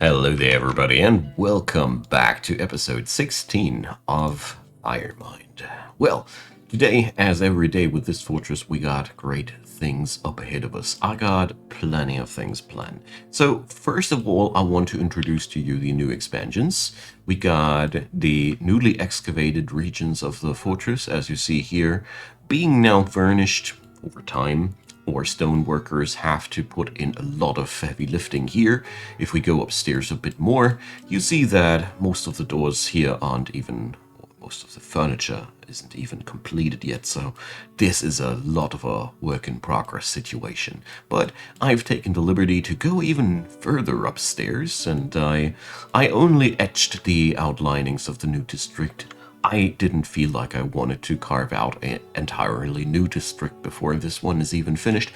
Hello there, everybody, and welcome back to episode 16 of Iron Mind. Well, today, as every day with this fortress, we got great things up ahead of us. I got plenty of things planned. So, first of all, I want to introduce to you the new expansions. We got the newly excavated regions of the fortress, as you see here, being now furnished over time, or stone workers have to put in a lot of heavy lifting here. If we go upstairs a bit more, you see that most of the doors here aren't even, most of the furniture isn't even completed yet, so this is a lot of a work in progress situation. But I've taken the liberty to go even further upstairs, and I only etched the outlinings of the new district. I didn't feel like I wanted to carve out an entirely new district before this one is even finished.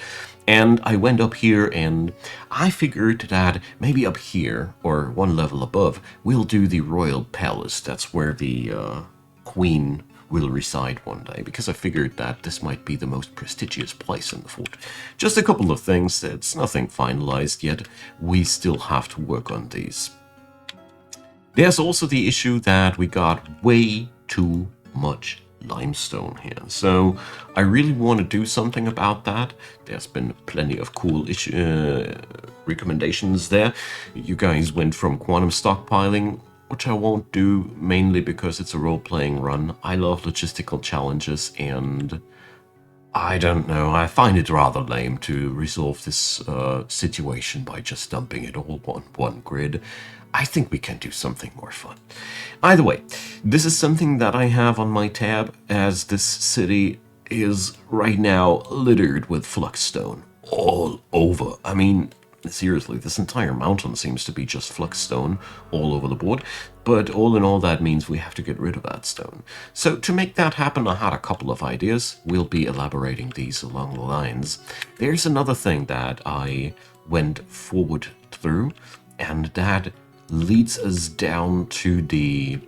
And I went up here and I figured that maybe up here, or one level above, we'll do the royal palace. That's where the queen will reside one day, because I figured that this might be the most prestigious place in the fort. Just a couple of things, it's nothing finalized yet. We still have to work on these. There's also the issue that we got way too much limestone here. So I really want to do something about that. There's been plenty of cool recommendations there. You guys went from quantum stockpiling, which I won't do mainly because it's a role-playing run. I love logistical challenges, and I don't know, I find it rather lame to resolve this situation by just dumping it all on one grid. I think we can do something more fun. Either way, this is something that I have on my tab, as this city is right now littered with fluxstone all over. I mean, seriously, this entire mountain seems to be just fluxstone all over the board, but all in all, that means we have to get rid of that stone. So to make that happen, I had a couple of ideas. We'll be elaborating these along the lines. There's another thing that I went forward through, and that leads us down to the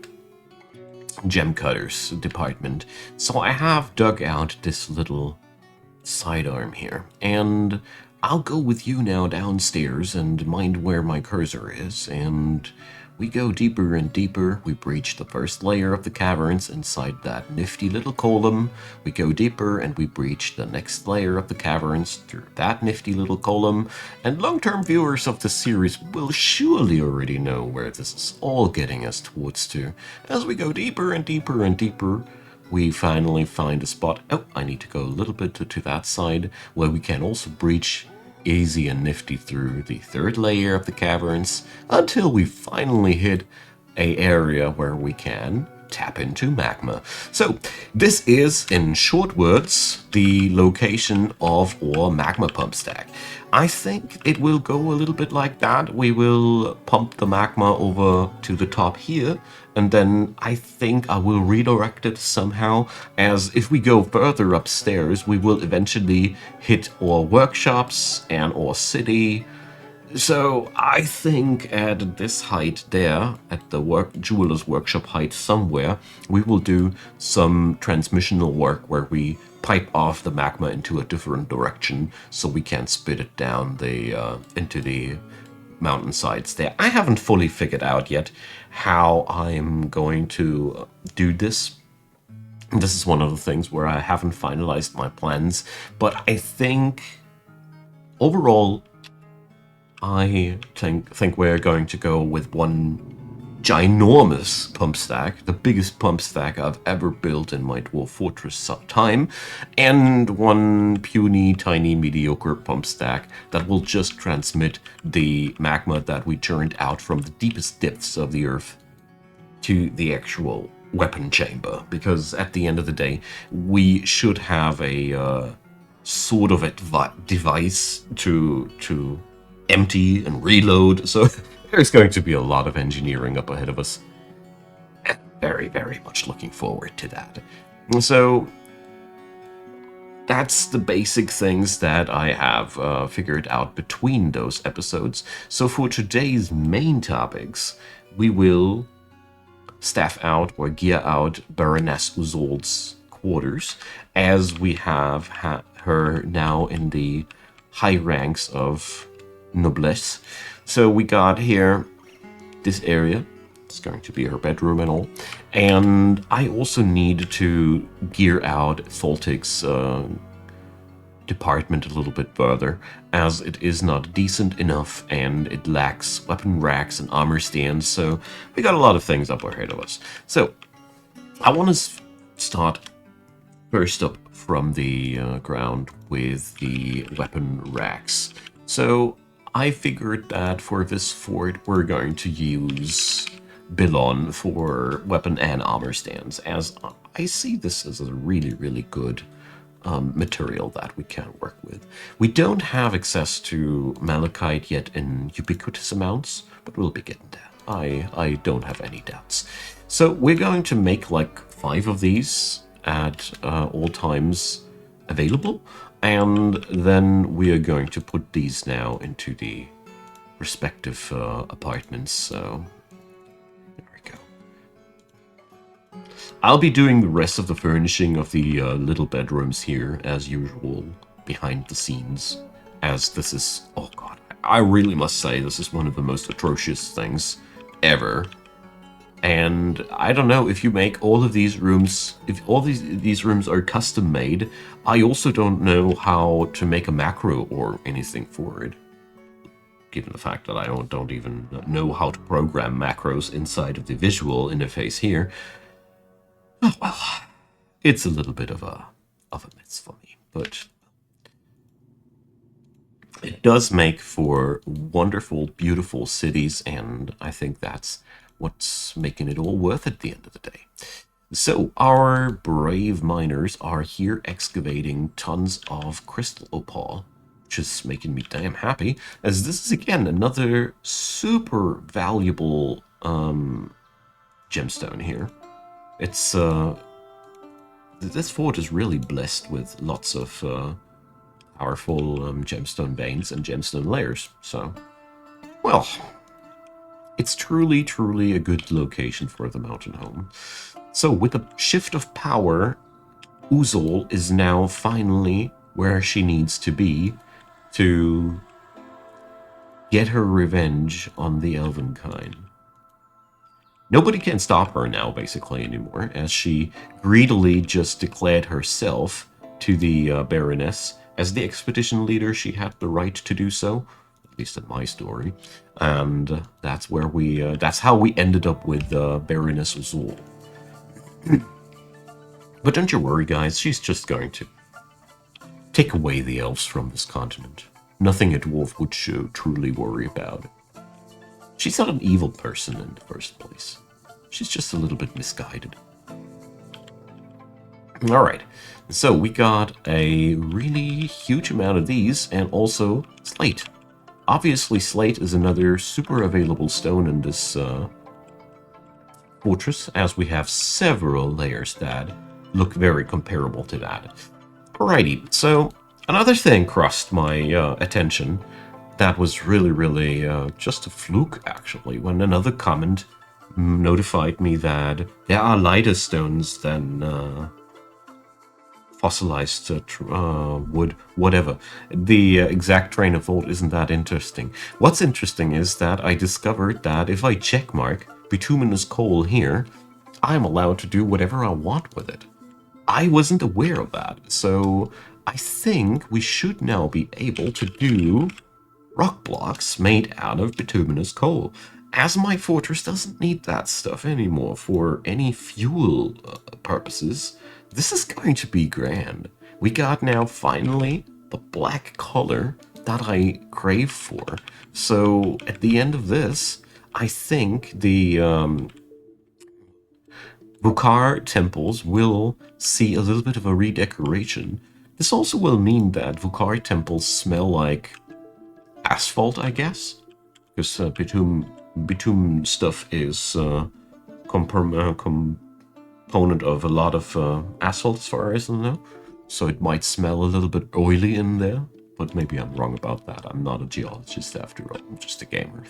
gem cutters department. So I have dug out this little sidearm here, and I'll go with you now downstairs and mind where my cursor is, and we go deeper and deeper. We breach the first layer of the caverns inside that nifty little column. We go deeper and we breach the next layer of the caverns through that nifty little column. And long-term viewers of the series will surely already know where this is all getting us towards to. As we go deeper and deeper and deeper, we finally find a spot. Oh, I need to go a little bit to that side, where we can also breach easy and nifty through the third layer of the caverns, until we finally hit a area where we can tap into magma. So this is, in short words, the location of our magma pump stack. I think it will go a little bit like that. We will pump the magma over to the top here, and then I think I will redirect it somehow, as if we go further upstairs, we will eventually hit our workshops and our city. So I think at this height there, at the jeweler's workshop height somewhere, we will do some transmissional work where we pipe off the magma into a different direction so we can spit it down into the mountainsides there. I haven't fully figured out yet how I'm going to do this. This is one of the things where I haven't finalized my plans, but I think overall I think we're going to go with one ginormous pump stack, the biggest pump stack I've ever built in my Dwarf Fortress time, and one puny, tiny, mediocre pump stack that will just transmit the magma that we churned out from the deepest depths of the earth to the actual weapon chamber. Because at the end of the day, we should have a sort of a device to empty and reload, so there's going to be a lot of engineering up ahead of us. Very, very much looking forward to that. So that's the basic things that I have figured out between those episodes. So for today's main topics, we will staff out or gear out Baroness Uzold's quarters, as we have her now in the high ranks of noblesse. So we got here this area. It's going to be her bedroom and all. And I also need to gear out Tholtic's department a little bit further, as it is not decent enough and it lacks weapon racks and armor stands, so we got a lot of things up ahead of us. So I want to start first up from the ground with the weapon racks. So I figured that for this fort we're going to use Bilon for weapon and armor stands, as I see this as a really, really good material that we can work with. We don't have access to malachite yet in ubiquitous amounts, but we'll be getting there. I don't have any doubts. So we're going to make like 5 of these at all times available, and then we are going to put these now into the respective apartments. So there we go. I'll be doing the rest of the furnishing of the little bedrooms here, as usual, behind the scenes, as this is, oh god, I really must say this is one of the most atrocious things ever. And I don't know if you make all of these rooms, if all these rooms are custom made, I also don't know how to make a macro or anything for it. Given the fact that I don't even know how to program macros inside of the visual interface here. Oh, well, it's a little bit of a mess for me, but it does make for wonderful, beautiful cities, and I think that's what's making it all worth it at the end of the day. So our brave miners are here excavating tons of crystal opal, which is making me damn happy, as this is again another super valuable gemstone here. It's this fort is really blessed with lots of powerful gemstone veins and gemstone layers. So, well, it's truly, truly a good location for the mountain home. So with a shift of power, Uzol is now finally where she needs to be to get her revenge on the Elvenkind. Nobody can stop her now, basically, anymore, as she greedily just declared herself to the Baroness. As the expedition leader, she had the right to do so, at least in my story. And that's where that's how we ended up with Baroness Uzul. But don't you worry, guys, she's just going to take away the elves from this continent. Nothing a dwarf would truly worry about. She's not an evil person in the first place. She's just a little bit misguided. Alright, so we got a really huge amount of these, and also slate. Obviously, slate is another super available stone in this fortress, as we have several layers that look very comparable to that. Alrighty, so another thing crossed my attention that was really just a fluke, actually, when another comment notified me that there are lighter stones than fossilized wood, whatever. The exact train of thought isn't that interesting. What's interesting is that I discovered that if I checkmark bituminous coal here, I'm allowed to do whatever I want with it. I wasn't aware of that, so I think we should now be able to do rock blocks made out of bituminous coal, as my fortress doesn't need that stuff anymore for any fuel purposes. This is going to be grand. We got now finally the black color that I crave for. So at the end of this, I think the Vukar temples will see a little bit of a redecoration. This also will mean that Vukar temples smell like asphalt, I guess, because bitumen stuff is component of a lot of asphalt, as far as I know. So it might smell a little bit oily in there, but maybe I'm wrong about that. I'm not a geologist after all, I'm just a gamer.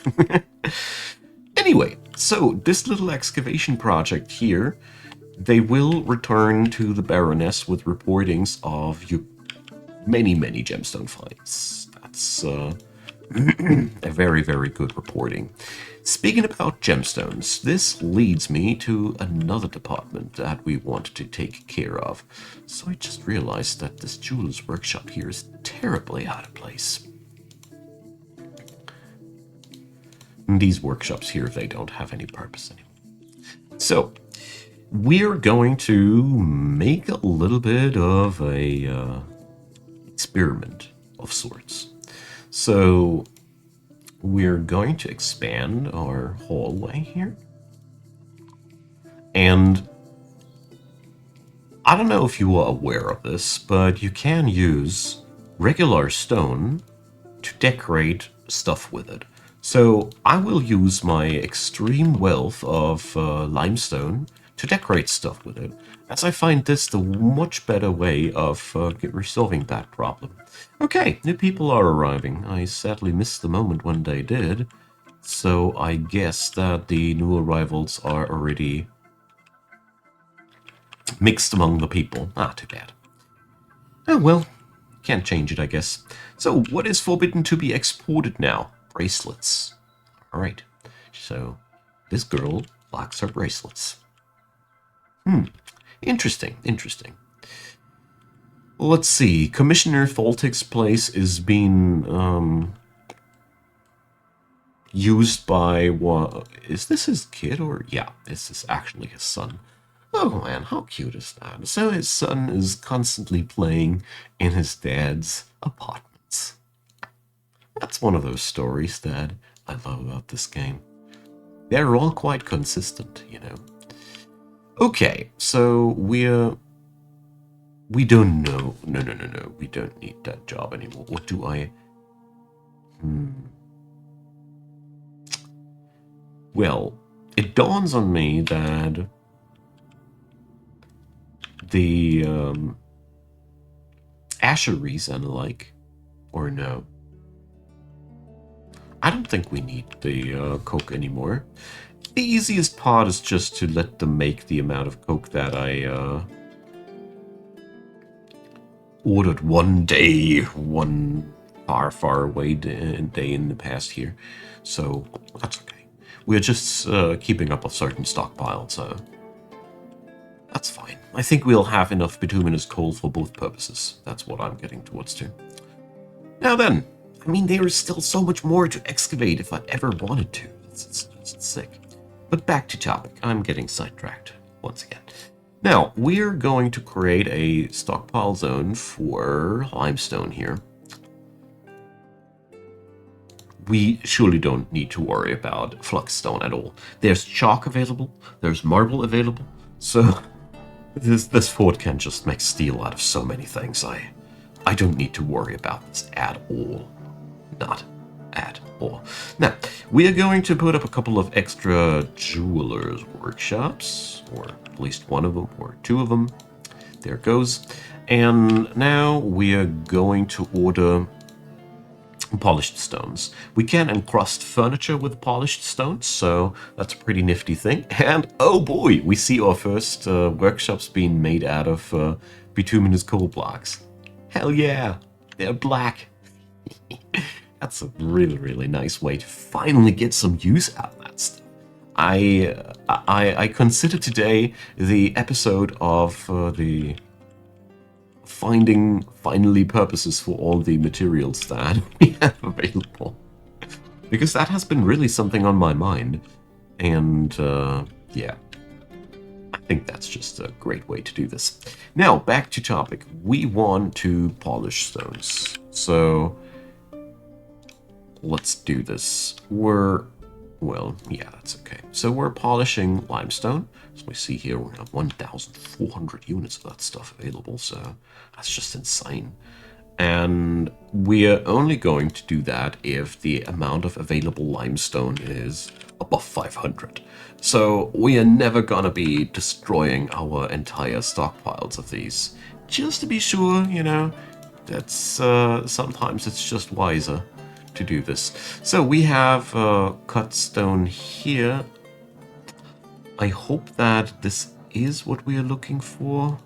Anyway, so this little excavation project here, they will return to the Baroness with reportings of many gemstone finds. A very, very good reporting. Speaking about gemstones, this leads me to another department that we want to take care of. So I just realized that this jeweler's workshop here is terribly out of place. And these workshops here, they don't have any purpose anymore. So we're going to make a little bit of a experiment of sorts. So we're going to expand our hallway here. And I don't know if you are aware of this, but you can use regular stone to decorate stuff with it. So I will use my extreme wealth of limestone to decorate stuff with it, as I find this the much better way of resolving that problem. Okay, new people are arriving. I sadly missed the moment when they did, so I guess that the new arrivals are already mixed among the people. Ah, too bad. Oh well, can't change it, I guess. So, what is forbidden to be exported now? Bracelets. Alright, so this girl likes her bracelets. Interesting, interesting. Let's see, Commissioner Tholtic's place is being used by what? Is this his kid or? Yeah, this is actually his son. Oh man, how cute is that? So his son is constantly playing in his dad's apartments. That's one of those stories that I love about this game. They're all quite consistent, you know. Okay, so we don't know. No. We don't need that job anymore. What do I? Well, it dawns on me that the asheries and the like, or no. I don't think we need the coke anymore. The easiest part is just to let them make the amount of coke that I ordered one day, one far away day in the past here. So that's okay. We're just keeping up a certain stockpile, so that's fine. I think we'll have enough bituminous coal for both purposes. That's what I'm getting towards too. Now then, I mean, there is still so much more to excavate if I ever wanted to. It's sick. But back to topic. I'm getting sidetracked once again. Now, we're going to create a stockpile zone for limestone here. We surely don't need to worry about fluxstone at all. There's chalk available, there's marble available, so this fort can just make steel out of so many things. I don't need to worry about this at all. Not at all. Now, we are going to put up a couple of extra jewelers' workshops, or at least one of them, or two of them. There it goes. And now we are going to order polished stones. We can encrust furniture with polished stones, so that's a pretty nifty thing. And oh boy, we see our first workshops being made out of bituminous coal blocks. Hell yeah, they're black. That's a really nice way to finally get some use out of that stuff. I consider today the episode of the finding finally purposes for all the materials that we have available, because that has been really something on my mind. And yeah, I think that's just a great way to do this. Now back to topic. We want to polish stones, so let's do this. Well, yeah, that's okay. So we're polishing limestone. As we see here, we have 1,400 units of that stuff available, so that's just insane. And we are only going to do that if the amount of available limestone is above 500. So we are never gonna be destroying our entire stockpiles of these. Just to be sure, you know, that's sometimes it's just wiser to do this. So we have cut stone here. I hope that this is what we are looking for.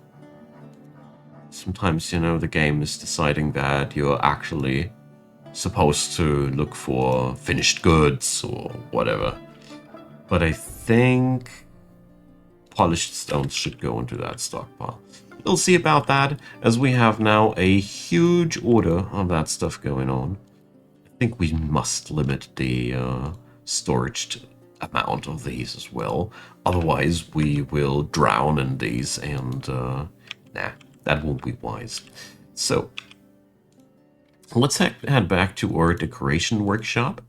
Sometimes, you know, the game is deciding that you're actually supposed to look for finished goods or whatever. But I think polished stones should go into that stockpile. We'll see about that, as we have now a huge order of that stuff going on. I think we must limit the storage amount of these as well. Otherwise, we will drown in these, and nah, that won't be wise. So, let's head back to our decoration workshop.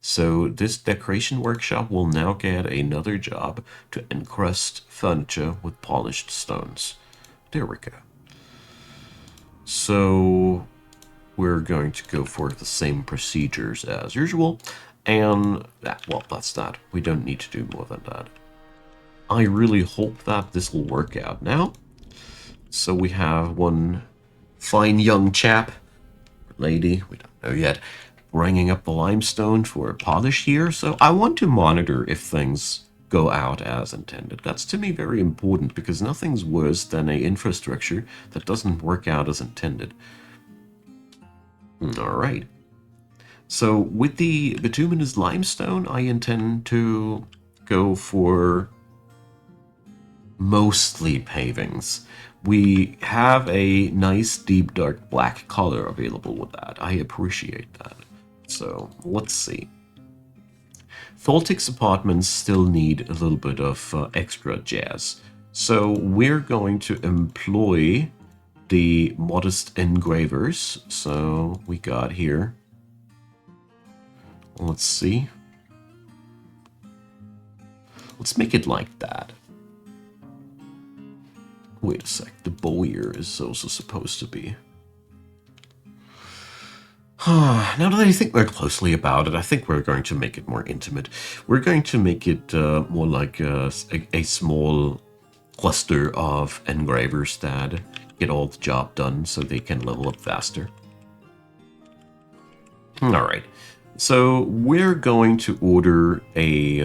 So this decoration workshop will now get another job to encrust furniture with polished stones. There we go. So we're going to go for the same procedures as usual. And, well, that's that. We don't need to do more than that. I really hope that this will work out now. So we have one fine young chap, lady, we don't know yet, bringing up the limestone for polish here. So I want to monitor if things go out as intended. That's to me very important, because nothing's worse than an infrastructure that doesn't work out as intended. All right. So with the bituminous limestone, I intend to go for mostly pavings. We have a nice deep dark black color available with that. I appreciate that. So let's see. Tholtic's apartments still need a little bit of extra jazz. So we're going to employ the modest engravers. So we got here. Let's see. Let's make it like that. Wait a sec, the bowyer is also supposed to be. Now that I think more closely about it, I think we're going to make it more intimate. We're going to make it more like a small cluster of engravers that get all the job done so they can level up faster. Alright, so we're going to order a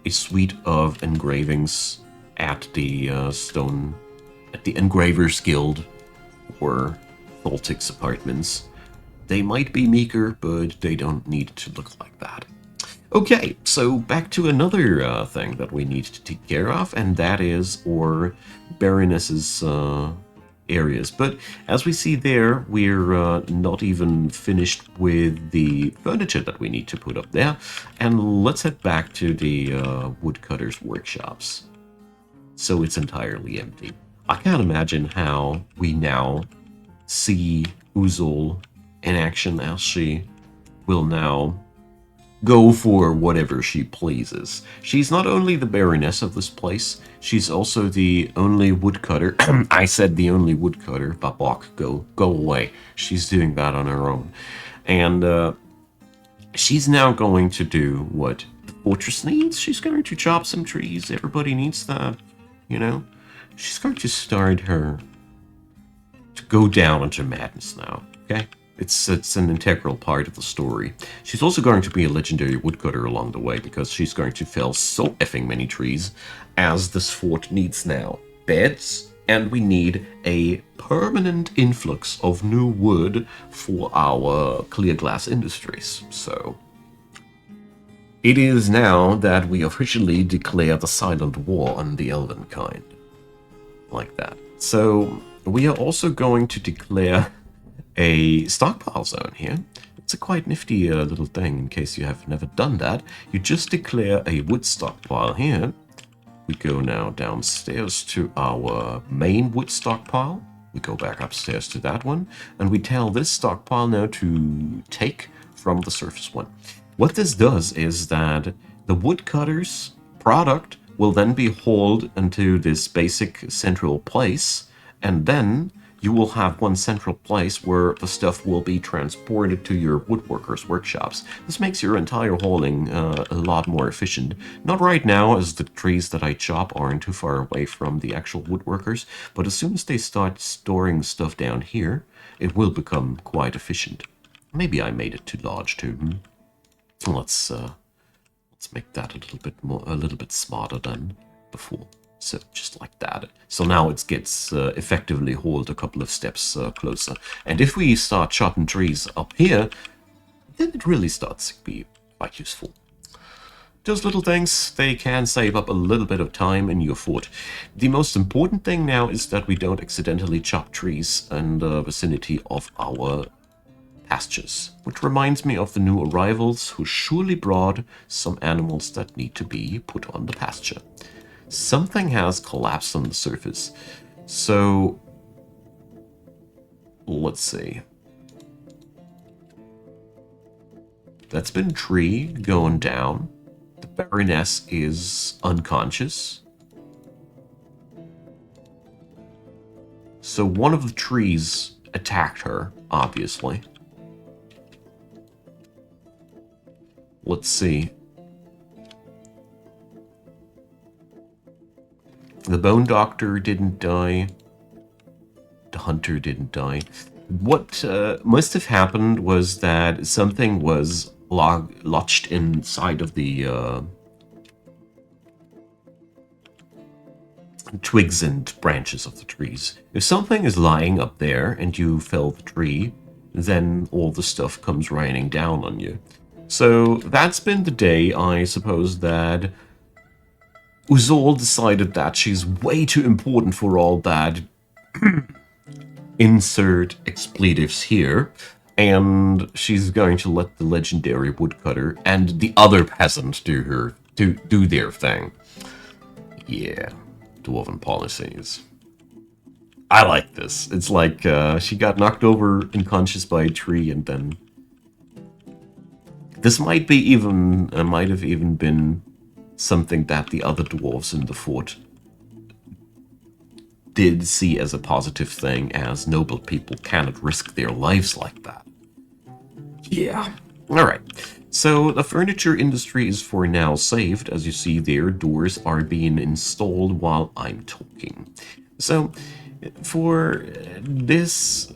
suite of engravings at the at the Engravers Guild or Tholtic's apartments. They might be meager, but they don't need to look like that. Okay, so back to another thing that we need to take care of, and that is our Baroness's areas. But as we see there, we're not even finished with the furniture that we need to put up there. And let's head back to the woodcutter's workshops. So it's entirely empty. I can't imagine how we now see Uzul in action, as she will now go for whatever she pleases. She's not only the Baroness of this place, she's also the only woodcutter. I said the only woodcutter. Babok, go away. She's doing that on her own. And she's now going to do what the fortress needs. She's going to chop some trees. Everybody needs that, you know? She's going to start her to go down into madness now, okay? It's an integral part of the story. She's also going to be a legendary woodcutter along the way, because she's going to fell so effing many trees as this fort needs now. Beds, and we need a permanent influx of new wood for our clear glass industries. So it is now that we officially declare the silent war on the elven kind. Like that. So we are also going to declare a stockpile zone here. It's a quite nifty little thing in case you have never done that. You just declare a wood stockpile here. We go now downstairs to our main wood stockpile. We go back upstairs to that one, and we tell this stockpile now to take from the surface one. What this does is that the woodcutter's product will then be hauled into this basic central place, and then you will have one central place where the stuff will be transported to your woodworkers' workshops. This makes your entire hauling a lot more efficient. Not right now, as the trees that I chop aren't too far away from the actual woodworkers, but as soon as they start storing stuff down here, it will become quite efficient. Maybe I made it too large too. Let's make that a little bit smarter than before. So just like that. So now it gets effectively hauled a couple of steps closer. And if we start chopping trees up here, then it really starts to be quite useful. Those little things, they can save up a little bit of time in your fort. The most important thing now is that we don't accidentally chop trees in the vicinity of our pastures. Which reminds me of the new arrivals who surely brought some animals that need to be put on the pasture. Something has collapsed on the surface. So, let's see. That's been a tree going down. The Baroness is unconscious. So one of the trees attacked her, obviously. Let's see. The Bone Doctor didn't die. The Hunter didn't die. What must have happened was that something was lodged inside of the twigs and branches of the trees. If something is lying up there and you fell the tree, then all the stuff comes raining down on you. So that's been the day, I suppose, that Uzol decided that she's way too important for all that. Insert expletives here. And she's going to let the legendary woodcutter and the other peasant do their thing. Yeah, dwarven policies. I like this. It's like she got knocked over unconscious by a tree, and then this might have even been something that the other dwarves in the fort did see as a positive thing, as noble people cannot risk their lives like that. Yeah. Alright. So the furniture industry is for now saved. As you see there, doors are being installed while I'm talking. So for this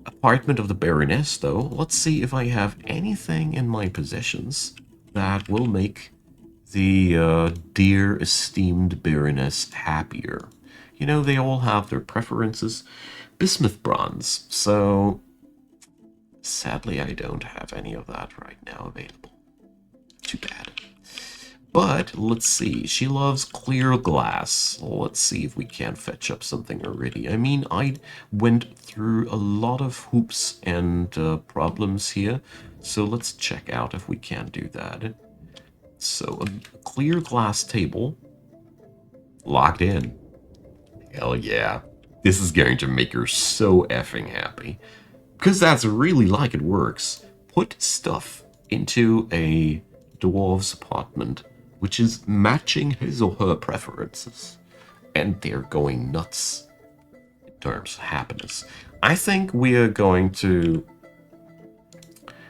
apartment of the Baroness, though, let's see if I have anything in my possessions that will make the dear esteemed Baroness happier. You know, they all have their preferences. Bismuth bronze, so sadly I don't have any of that right now available. Too bad. But let's see, she loves clear glass. Let's see if we can fetch up something already. I mean, I went through a lot of hoops and problems here, so let's check out if we can do that. So a clear glass table, locked in. Hell yeah. This is going to make her so effing happy. Because that's really like it works. Put stuff into a dwarf's apartment, which is matching his or her preferences. And they're going nuts in terms of happiness. I think we are going to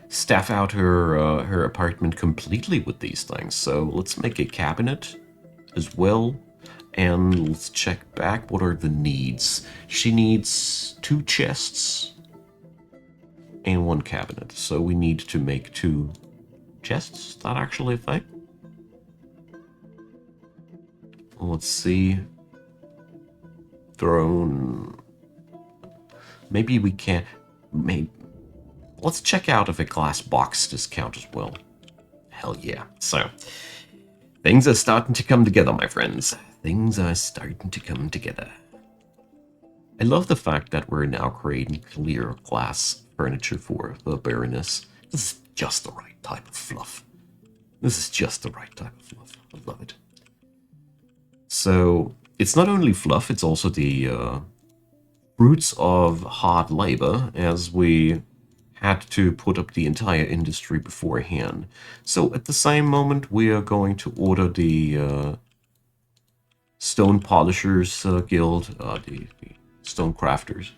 staff out her apartment completely with these things. So let's make a cabinet as well. And let's check back. What are the needs? She needs 2 chests and 1 cabinet. So we need to make 2 chests. Is that actually a thing? Let's see. Throne. Maybe we can't. Maybe. Let's check out if a glass box discount as well. Hell yeah. So, things are starting to come together, my friends. Things are starting to come together. I love the fact that we're now creating clear glass furniture for the Baroness. This is just the right type of fluff. This is just the right type of fluff. I love it. So, it's not only fluff, it's also the fruits of hard labor, as we had to put up the entire industry beforehand. So at the same moment, we are going to order the Stone Polishers Guild, the Stone Crafters,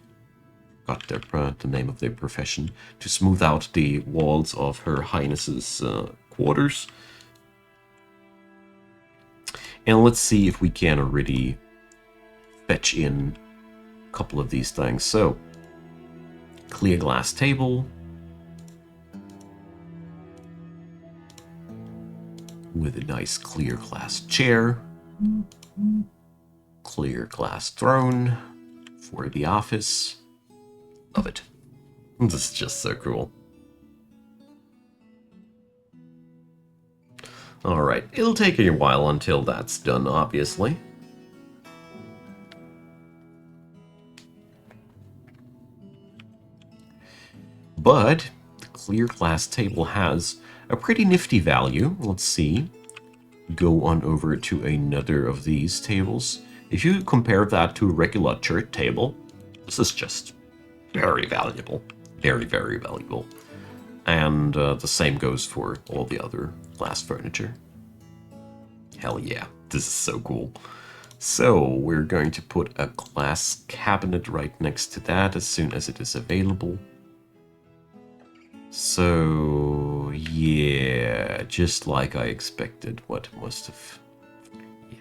got the name of their profession, to smooth out the walls of Her Highness's quarters. And let's see if we can already fetch in a couple of these things. So, clear glass table with a nice clear glass chair, clear glass throne for the office. Love it. This is just so cool. Alright, it'll take a while until that's done, obviously. But the clear glass table has a pretty nifty value. Let's see. Go on over to another of these tables. If you compare that to a regular chart table, this is just very valuable. Very, very valuable. And the same goes for all the other glass furniture. Hell yeah, this is so cool. So we're going to put a glass cabinet right next to that as soon as it is available. So yeah, just like I expected, what must have... Yeah.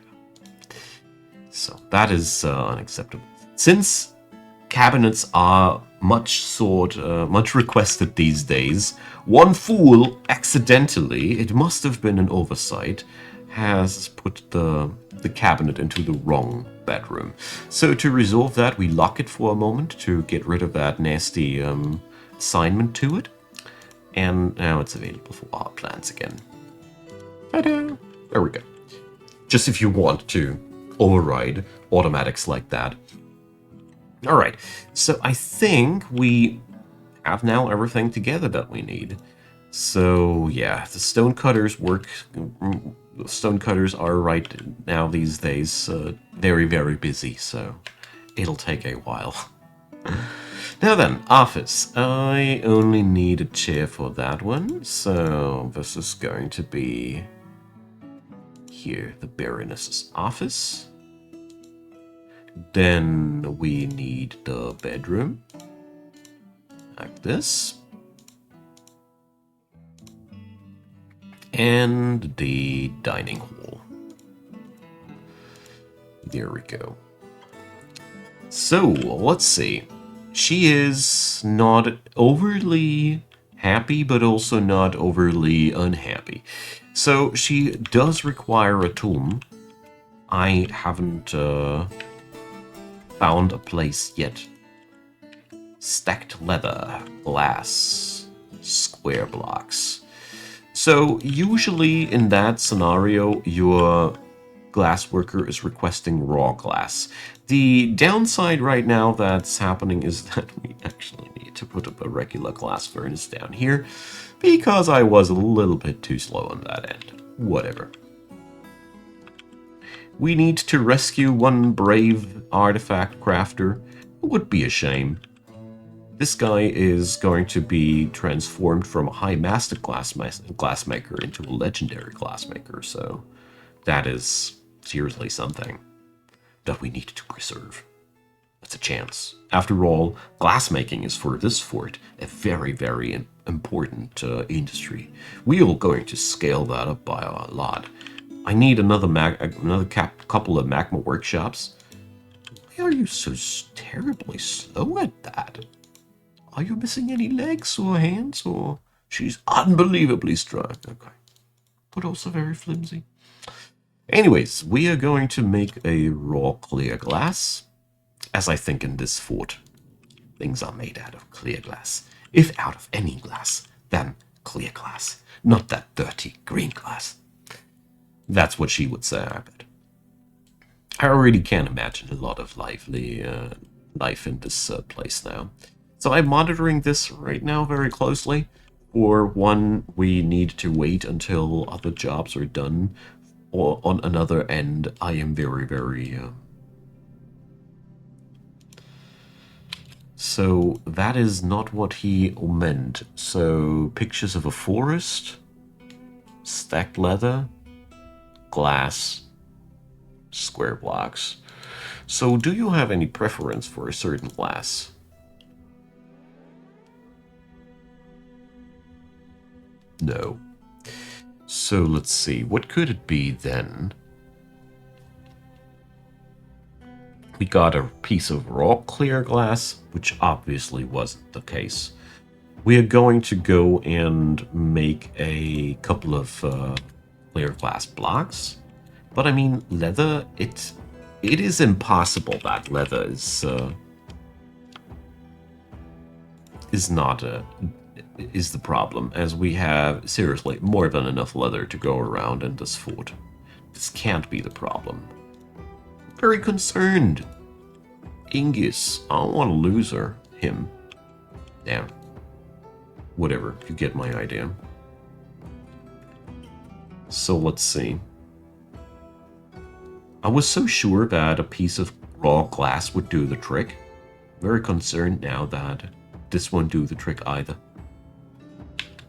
So that is unacceptable. Since cabinets are much sought, much requested these days, one fool accidentally, it must have been an oversight, has put the cabinet into the wrong bedroom. So to resolve that, we lock it for a moment to get rid of that nasty assignment to it. And now it's available for our plans again. Ta-da! There we go. Just if you want to override automatics like that. Alright, so I think we have now everything together that we need. So yeah, the stone cutters work. Stone cutters are right now these days very, very busy, so it'll take a while. Now then, office. I only need a chair for that one, so this is going to be here, the Baroness's office. Then we need the bedroom, like this. And the dining hall. There we go. So, let's see. She is not overly happy, but also not overly unhappy. So she does require a tomb. I haven't found a place yet. Stacked leather, glass, square blocks. So usually in that scenario, your glass worker is requesting raw glass. The downside right now that's happening is that we actually need to put up a regular glass furnace down here because I was a little bit too slow on that end. Whatever. We need to rescue one brave artifact crafter. It would be a shame. This guy is going to be transformed from a high master glassmaker into a legendary glassmaker, so that is seriously something that we need to preserve. That's a chance. After all, glassmaking is for this fort a very, very important industry. We are going to scale that up by a lot. I need another couple of magma workshops. Why are you so terribly slow at that? Are you missing any legs or hands, or she's unbelievably strong? Okay, but also very flimsy. Anyways, we are going to make a raw clear glass. As I think in this fort, things are made out of clear glass. If out of any glass, then clear glass. Not that dirty green glass. That's what she would say, I bet. I already can imagine a lot of life in this place now. So I'm monitoring this right now very closely. For one, we need to wait until other jobs are done. Or on another end, I am very, very... So that is not what he meant. So pictures of a forest, stacked leather, glass, square blocks. So do you have any preference for a certain glass? No. So let's see, what could it be then? We got a piece of raw clear glass, which obviously wasn't the case. We are going to go and make a couple of clear glass blocks. But I mean, leather, it is impossible that leather is not is the problem, as we have, seriously, more than enough leather to go around in this fort. This can't be the problem. Very concerned. Ingus, I don't want to lose him. Yeah. Whatever, you get my idea. So let's see. I was so sure that a piece of raw glass would do the trick. Very concerned now that this won't do the trick either.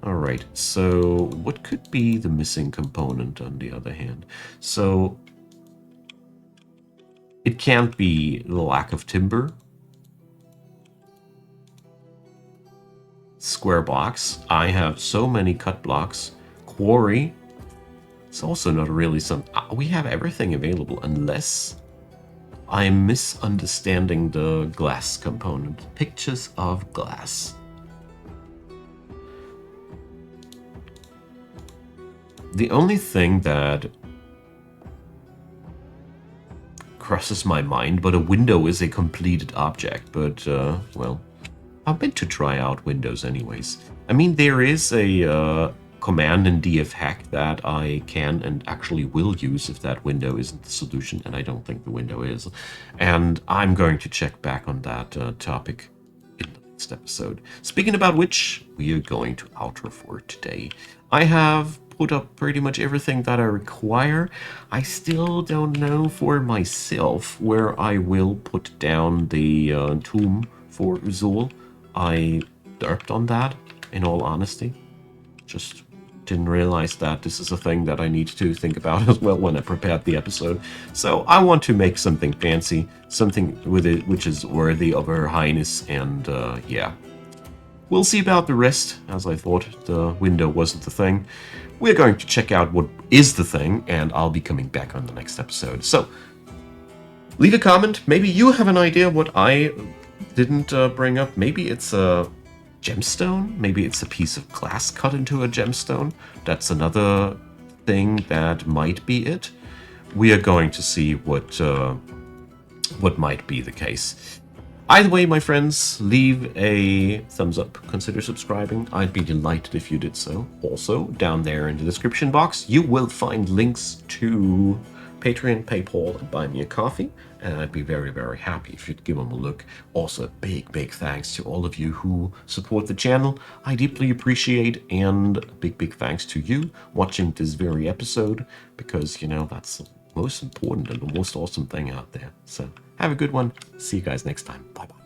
Alright, so what could be the missing component on the other hand? So it can't be the lack of timber. Square blocks. I have so many cut blocks. Quarry. It's also not really some... we have everything available unless I'm misunderstanding the glass component. Pictures of glass. The only thing that crosses my mind, but a window is a completed object, but, well, I meant to try out windows anyways. I mean, there is a command in DF hack that I can and actually will use if that window isn't the solution, and I don't think the window is. And I'm going to check back on that topic in the next episode. Speaking about which, we are going to outro for today. I have put up pretty much everything that I require. I still don't know for myself where I will put down the tomb for Uzul. I derped on that, in all honesty. Just didn't realize that this is a thing that I need to think about as well when I prepared the episode. So I want to make something fancy, something with it which is worthy of Her Highness, and yeah. We'll see about the rest, as I thought the window wasn't the thing. We're going to check out what is the thing, and I'll be coming back on the next episode. So, leave a comment. Maybe you have an idea what I didn't bring up. Maybe it's a gemstone. Maybe it's a piece of glass cut into a gemstone. That's another thing that might be it. We are going to see what might be the case. Either way, my friends, leave a thumbs up, consider subscribing. I'd be delighted if you did so. Also, down there in the description box, you will find links to Patreon, PayPal, and Buy Me a Coffee, and I'd be very, very happy if you'd give them a look. Also, a big, big thanks to all of you who support the channel. I deeply appreciate, and a big, big thanks to you watching this very episode, because, you know, that's the most important and the most awesome thing out there. So, have a good one. See you guys next time. Bye-bye.